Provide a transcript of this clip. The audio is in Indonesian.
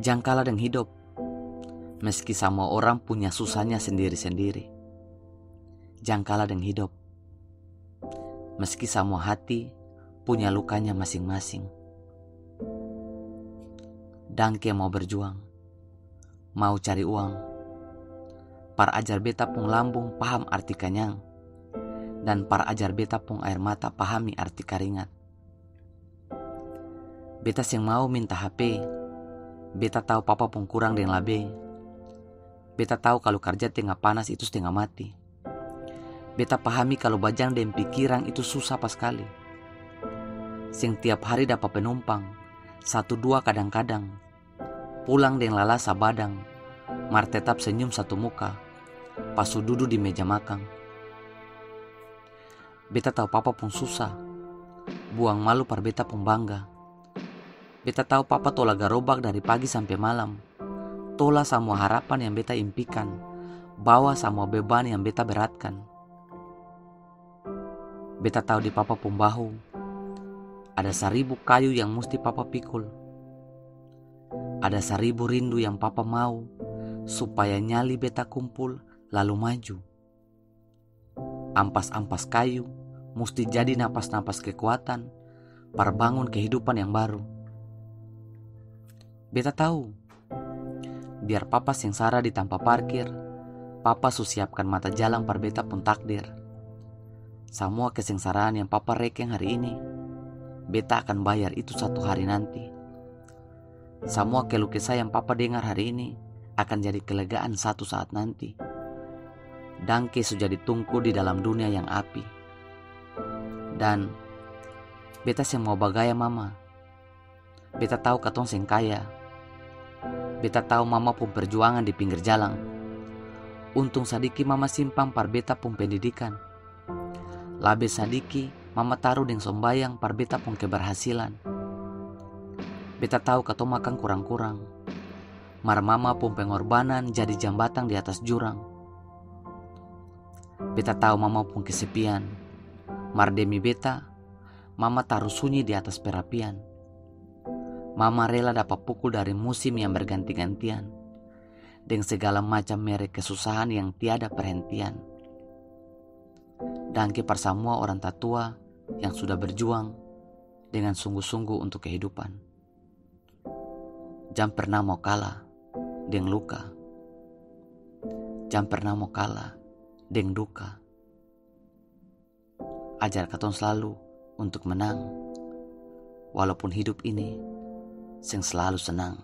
Jangan kalah dengan hidup, meski semua orang punya susahnya sendiri-sendiri. Jangan kalah dengan hidup, meski semua hati punya lukanya masing-masing. Dangke mau berjuang, mau cari uang, par ajar beta pung lambung paham arti kanyang, dan par ajar beta pung air mata pahami arti keringat. Beta sing mau minta HP, beta tahu papa pun kurang dengan labe. Beta tahu kalau kerja tengah panas itu setengah mati. Beta pahami kalau bajang dan pikiran itu susah pas sekali. Sing tiap hari dapat penumpang, 1-2 kadang-kadang. Pulang dengan lalasa badang, mar tetap senyum satu muka, pas duduk di meja makan. Beta tahu papa pun susah, buang malu par beta pun bangga. Beta tahu papa tola garobak dari pagi sampai malam. Tola semua harapan yang beta impikan, bawa semua beban yang beta beratkan. Beta tahu di papa pun bahu ada 1000 kayu yang mesti papa pikul. Ada 1000 rindu yang papa mau supaya nyali beta kumpul lalu maju. Ampas-ampas kayu mesti jadi napas-napas kekuatan perbangun kehidupan yang baru. Beta tahu biar papa sengsara di tanpa parkir, papa siapkan mata jalan par beta pun takdir. Semua kesengsaraan yang papa rekeng hari ini, beta akan bayar itu satu hari nanti. Semua keluh kesah yang papa dengar hari ini akan jadi kelegaan satu saat nanti. Dangke sudah ditungku di dalam dunia yang api. Dan beta sing mau bagaya mama. Beta tahu katong sing kaya. Beta tahu mama pun perjuangan di pinggir jalan. Untung sadiki mama simpang par beta pun pendidikan. Labe sadiki mama taruh dengan sombayang par beta pun keberhasilan. Beta tahu katong makan kurang-kurang. Mar mama pun pengorbanan jadi jambatan di atas jurang. Beta tahu mama pun kesepian. Mar demi beta, mama taruh sunyi di atas perapian. Mama rela dapat pukul dari musim yang berganti-gantian, dengan segala macam merek kesusahan yang tiada perhentian. Dangke par semua orang tatua yang sudah berjuang dengan sungguh-sungguh untuk kehidupan. Jangan pernah mau kalah dengan luka. Jangan pernah mau kalah dengan duka. Ajar katong selalu untuk menang, walaupun hidup ini sing selalu senang.